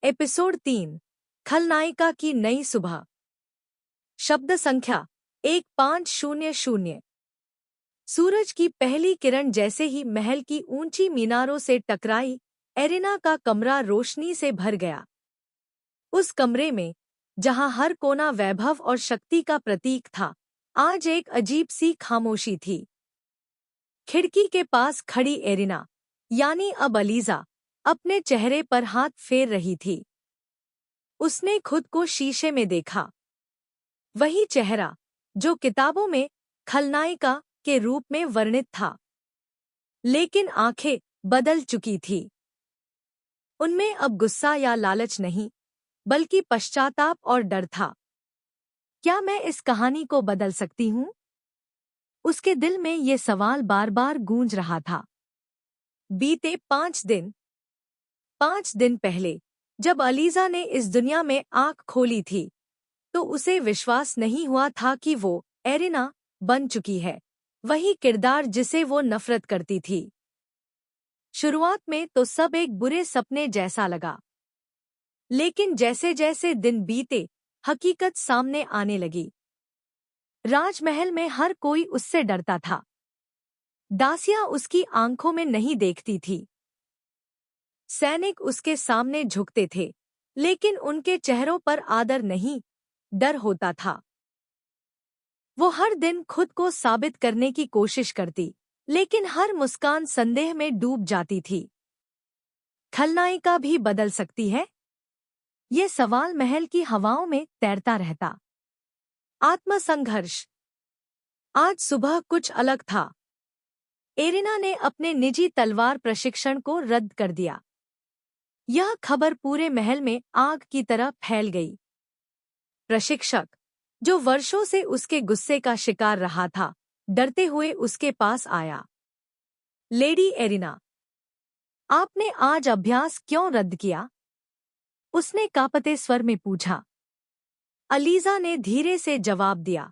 Episode 3 खलनायिका की नई सुबह। शब्द संख्या 1500। सूरज की पहली किरण जैसे ही महल की ऊंची मीनारों से टकराई, एरिना का कमरा रोशनी से भर गया। उस कमरे में, जहां हर कोना वैभव और शक्ति का प्रतीक था, आज एक अजीब सी खामोशी थी। खिड़की के पास खड़ी एरिना, यानी अब अलीजा, अपने चेहरे पर हाथ फेर रही थी। उसने खुद को शीशे में देखा। वही चेहरा जो किताबों में खलनायिका के रूप में वर्णित था, लेकिन आंखें बदल चुकी थी। उनमें अब गुस्सा या लालच नहीं, बल्कि पश्चाताप और डर था। क्या मैं इस कहानी को बदल सकती हूँ? उसके दिल में ये सवाल बार बार गूंज रहा था। बीते 5 दिन पहले, जब अलीजा ने इस दुनिया में आंख खोली थी, तो उसे विश्वास नहीं हुआ था कि वो एरिना बन चुकी है, वही किरदार जिसे वो नफरत करती थी। शुरुआत में तो सब एक बुरे सपने जैसा लगा, लेकिन जैसे जैसे दिन बीते, हकीकत सामने आने लगी। राजमहल में हर कोई उससे डरता था। दासियां उसकी आंखों में नहीं देखती थी। सैनिक उसके सामने झुकते थे, लेकिन उनके चेहरों पर आदर नहीं, डर होता था। वो हर दिन खुद को साबित करने की कोशिश करती, लेकिन हर मुस्कान संदेह में डूब जाती थी। खलनायिका भी बदल सकती है? ये सवाल महल की हवाओं में तैरता रहता। आत्मसंघर्ष। आज सुबह कुछ अलग था। एरिना ने अपने निजी तलवार प्रशिक्षण को रद्द कर दिया। यह खबर पूरे महल में आग की तरह फैल गई। प्रशिक्षक, जो वर्षों से उसके गुस्से का शिकार रहा था, डरते हुए उसके पास आया। लेडी एरिना, आपने आज अभ्यास क्यों रद्द किया? उसने कांपते स्वर में पूछा। अलीजा ने धीरे से जवाब दिया,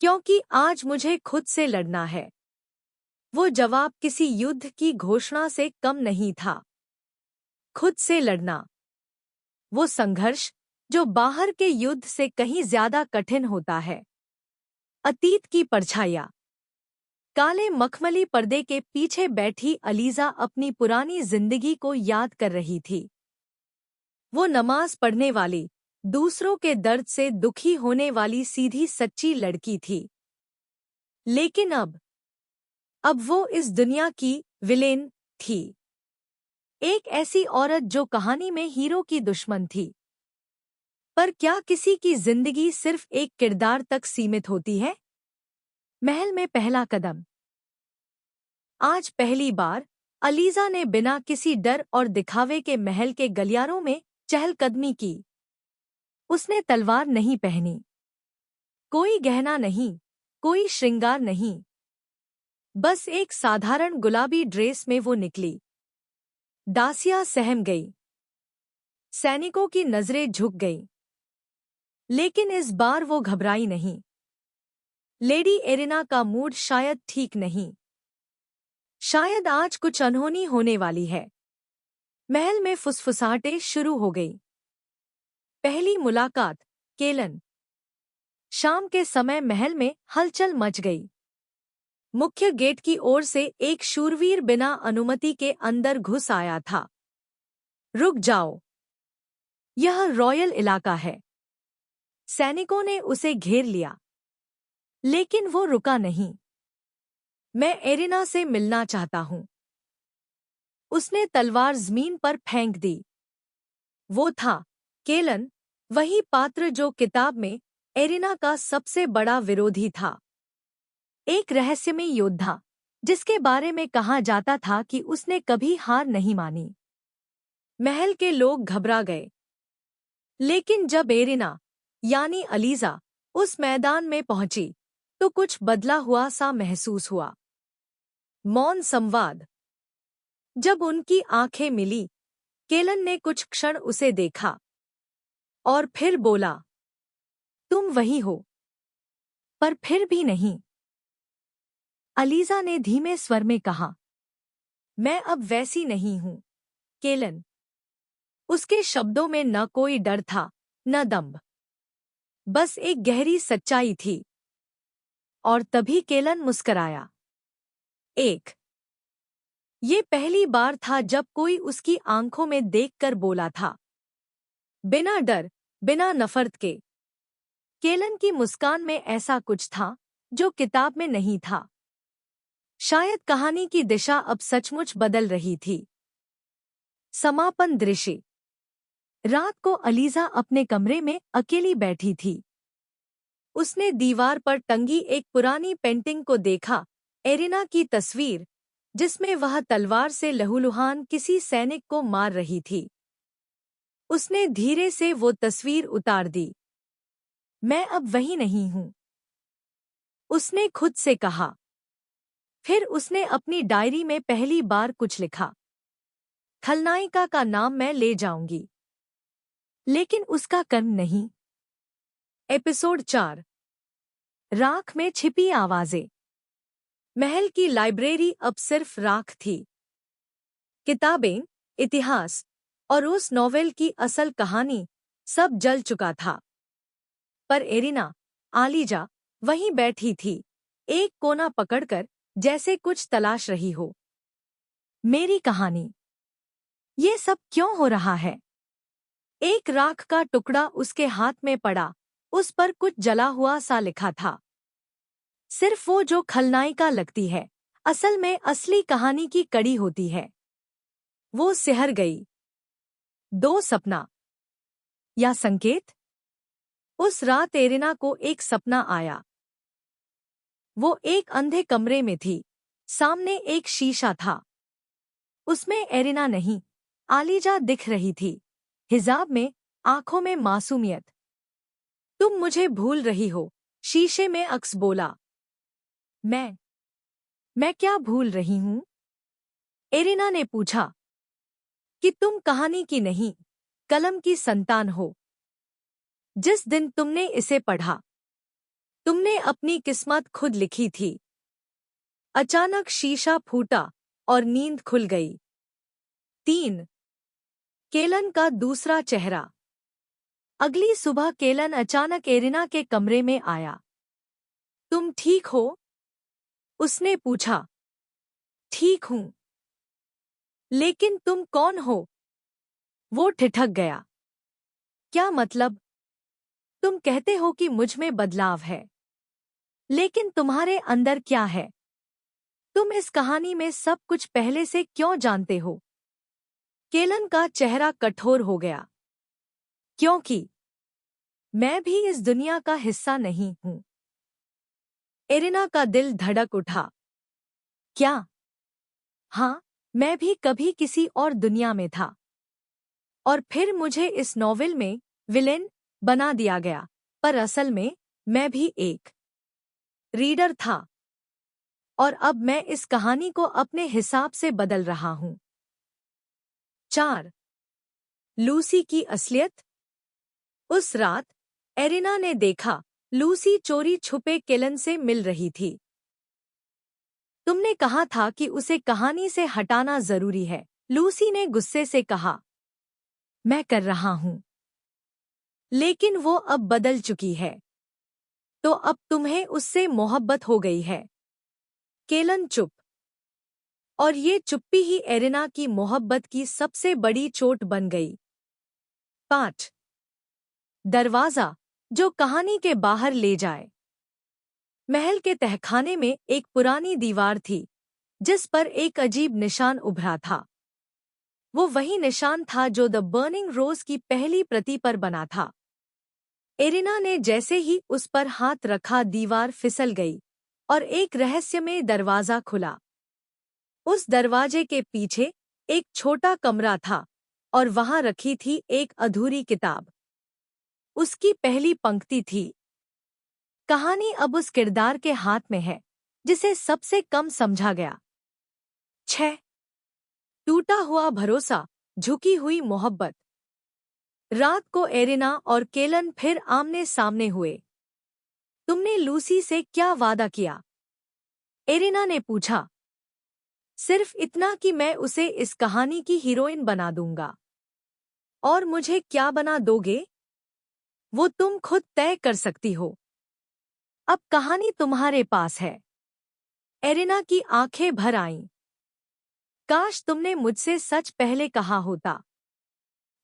क्योंकि आज मुझे खुद से लड़ना है। वो जवाब किसी युद्ध की घोषणा से कम नहीं था। खुद से लड़ना, वो संघर्ष जो बाहर के युद्ध से कहीं ज्यादा कठिन होता है। अतीत की परछाइयाँ। काले मखमली पर्दे के पीछे बैठी अलीजा अपनी पुरानी जिंदगी को याद कर रही थी। वो नमाज पढ़ने वाली, दूसरों के दर्द से दुखी होने वाली सीधी सच्ची लड़की थी। लेकिन अब वो इस दुनिया की विलेन थी। एक ऐसी औरत जो कहानी में हीरो की दुश्मन थी। पर क्या किसी की जिंदगी सिर्फ एक किरदार तक सीमित होती है? महल में पहला कदम। आज पहली बार अलीजा ने बिना किसी डर और दिखावे के महल के गलियारों में चहलकदमी की। उसने तलवार नहीं पहनी, कोई गहना नहीं, कोई श्रृंगार नहीं। बस एक साधारण गुलाबी ड्रेस में वो निकली। दासियां सहम गई। सैनिकों की नजरें झुक गईं। लेकिन इस बार वो घबराई नहीं। लेडी एरिना का मूड शायद ठीक नहीं। शायद आज कुछ अनहोनी होने वाली है। महल में फुसफुसाहटें शुरू हो गई। पहली मुलाकात, केलन। शाम के समय महल में हलचल मच गई। मुख्य गेट की ओर से एक शूरवीर बिना अनुमति के अंदर घुस आया था। रुक जाओ, यह रॉयल इलाका है। सैनिकों ने उसे घेर लिया, लेकिन वो रुका नहीं। मैं एरिना से मिलना चाहता हूं। उसने तलवार जमीन पर फेंक दी। वो था केलन, वही पात्र जो किताब में एरिना का सबसे बड़ा विरोधी था। एक रहस्यमय योद्धा, जिसके बारे में कहा जाता था कि उसने कभी हार नहीं मानी। महल के लोग घबरा गए। लेकिन जब एरिना, यानी अलीजा, उस मैदान में पहुंची, तो कुछ बदला हुआ सा महसूस हुआ। मौन संवाद। जब उनकी आंखें मिली, केलन ने कुछ क्षण उसे देखा और फिर बोला, तुम वही हो। पर फिर भी नहीं। अलीजा ने धीमे स्वर में कहा, मैं अब वैसी नहीं हूं, केलन। उसके शब्दों में न कोई डर था, न दम्भ, बस एक गहरी सच्चाई थी। और तभी केलन मुस्कराया। एक ये पहली बार था जब कोई उसकी आंखों में देखकर बोला था, बिना डर, बिना नफरत के। केलन की मुस्कान में ऐसा कुछ था जो किताब में नहीं था। शायद कहानी की दिशा अब सचमुच बदल रही थी। समापन दृश्य। रात को अलीजा अपने कमरे में अकेली बैठी थी। उसने दीवार पर टंगी एक पुरानी पेंटिंग को देखा, एरिना की तस्वीर, जिसमें वह तलवार से लहूलुहान किसी सैनिक को मार रही थी। उसने धीरे से वो तस्वीर उतार दी। मैं अब वही नहीं हूं, उसने खुद से कहा। फिर उसने अपनी डायरी में पहली बार कुछ लिखा। खलनायिका का नाम मैं ले जाऊंगी, लेकिन उसका कर्म नहीं। एपिसोड 4। राख में छिपी आवाजें। महल की लाइब्रेरी अब सिर्फ राख थी। किताबें, इतिहास और उस नॉवेल की असल कहानी सब जल चुका था। पर एरिना, आलीजा, वहीं बैठी थी, एक कोना पकड़कर, जैसे कुछ तलाश रही हो। मेरी कहानी। ये सब क्यों हो रहा है? एक राख का टुकड़ा उसके हाथ में पड़ा। उस पर कुछ जला हुआ सा लिखा था। सिर्फ वो जो खलनायिका लगती है, असल में असली कहानी की कड़ी होती है। वो सिहर गई। 2 सपना या संकेत। उस रात एरिना को एक सपना आया। वो एक अंधे कमरे में थी। सामने एक शीशा था। उसमें एरिना नहीं, आलीजा दिख रही थी, हिजाब में, आंखों में मासूमियत। तुम मुझे भूल रही हो, शीशे में अक्स बोला। मैं क्या भूल रही हूं? एरिना ने पूछा। कि तुम कहानी की नहीं, कलम की संतान हो। जिस दिन तुमने इसे पढ़ा, तुमने अपनी किस्मत खुद लिखी थी। अचानक शीशा फूटा और नींद खुल गई। 3। केलन का दूसरा चेहरा। अगली सुबह केलन अचानक एरिना के कमरे में आया। तुम ठीक हो? उसने पूछा। ठीक हूं। लेकिन तुम कौन हो? वो ठिठक गया। क्या मतलब? तुम कहते हो कि मुझ में बदलाव है, लेकिन तुम्हारे अंदर क्या है? तुम इस कहानी में सब कुछ पहले से क्यों जानते हो? केलन का चेहरा कठोर हो गया। क्योंकि मैं भी इस दुनिया का हिस्सा नहीं हूं। एरिना का दिल धड़क उठा। क्या? हाँ, मैं भी कभी किसी और दुनिया में था। और फिर मुझे इस नॉवेल में विलेन बना दिया गया, पर असल में मैं भी एक रीडर था। और अब मैं इस कहानी को अपने हिसाब से बदल रहा हूं। 4। लूसी की असलियत। उस रात एरिना ने देखा, लूसी चोरी छुपे केलन से मिल रही थी। तुमने कहा था कि उसे कहानी से हटाना जरूरी है, लूसी ने गुस्से से कहा। मैं कर रहा हूं, लेकिन वो अब बदल चुकी है। तो अब तुम्हें उससे मोहब्बत हो गई है। केलन चुप। और ये चुप्पी ही एरिना की मोहब्बत की सबसे बड़ी चोट बन गई। 5। दरवाजा जो कहानी के बाहर ले जाए। महल के तहखाने में एक पुरानी दीवार थी, जिस पर एक अजीब निशान उभरा था। वो वही निशान था जो द बर्निंग रोज की पहली प्रति पर बना था। एरिना ने जैसे ही उस पर हाथ रखा, दीवार फिसल गई और एक रहस्यमय दरवाजा खुला। उस दरवाजे के पीछे एक छोटा कमरा था और वहां रखी थी एक अधूरी किताब। उसकी पहली पंक्ति थी, कहानी अब उस किरदार के हाथ में है जिसे सबसे कम समझा गया। 6। टूटा हुआ भरोसा, झुकी हुई मोहब्बत। रात को एरिना और केलन फिर आमने सामने हुए। तुमने लूसी से क्या वादा किया? एरिना ने पूछा। सिर्फ इतना कि मैं उसे इस कहानी की हीरोइन बना दूंगा। और मुझे क्या बना दोगे, वो तुम खुद तय कर सकती हो। अब कहानी तुम्हारे पास है। एरिना की आंखें भर आईं। काश तुमने मुझसे सच पहले कहा होता।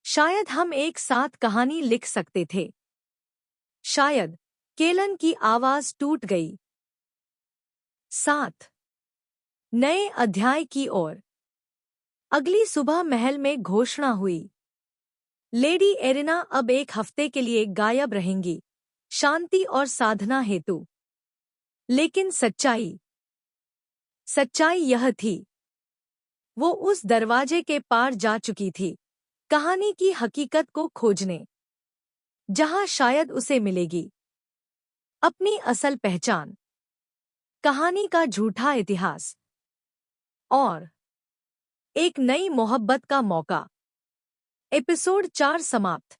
शायद हम एक साथ कहानी लिख सकते थे। शायद। केलन की आवाज टूट गई। 7 नए अध्याय की ओर। अगली सुबह महल में घोषणा हुई। लेडी एरिना अब एक हफ्ते के लिए गायब रहेंगी, शांति और साधना हेतु। लेकिन सच्चाई यह थी, वो उस दरवाजे के पार जा चुकी थी, कहानी की हकीकत को खोजने, जहां शायद उसे मिलेगी अपनी असल पहचान, कहानी का झूठा इतिहास और एक नई मोहब्बत का मौका। एपिसोड 4 समाप्त।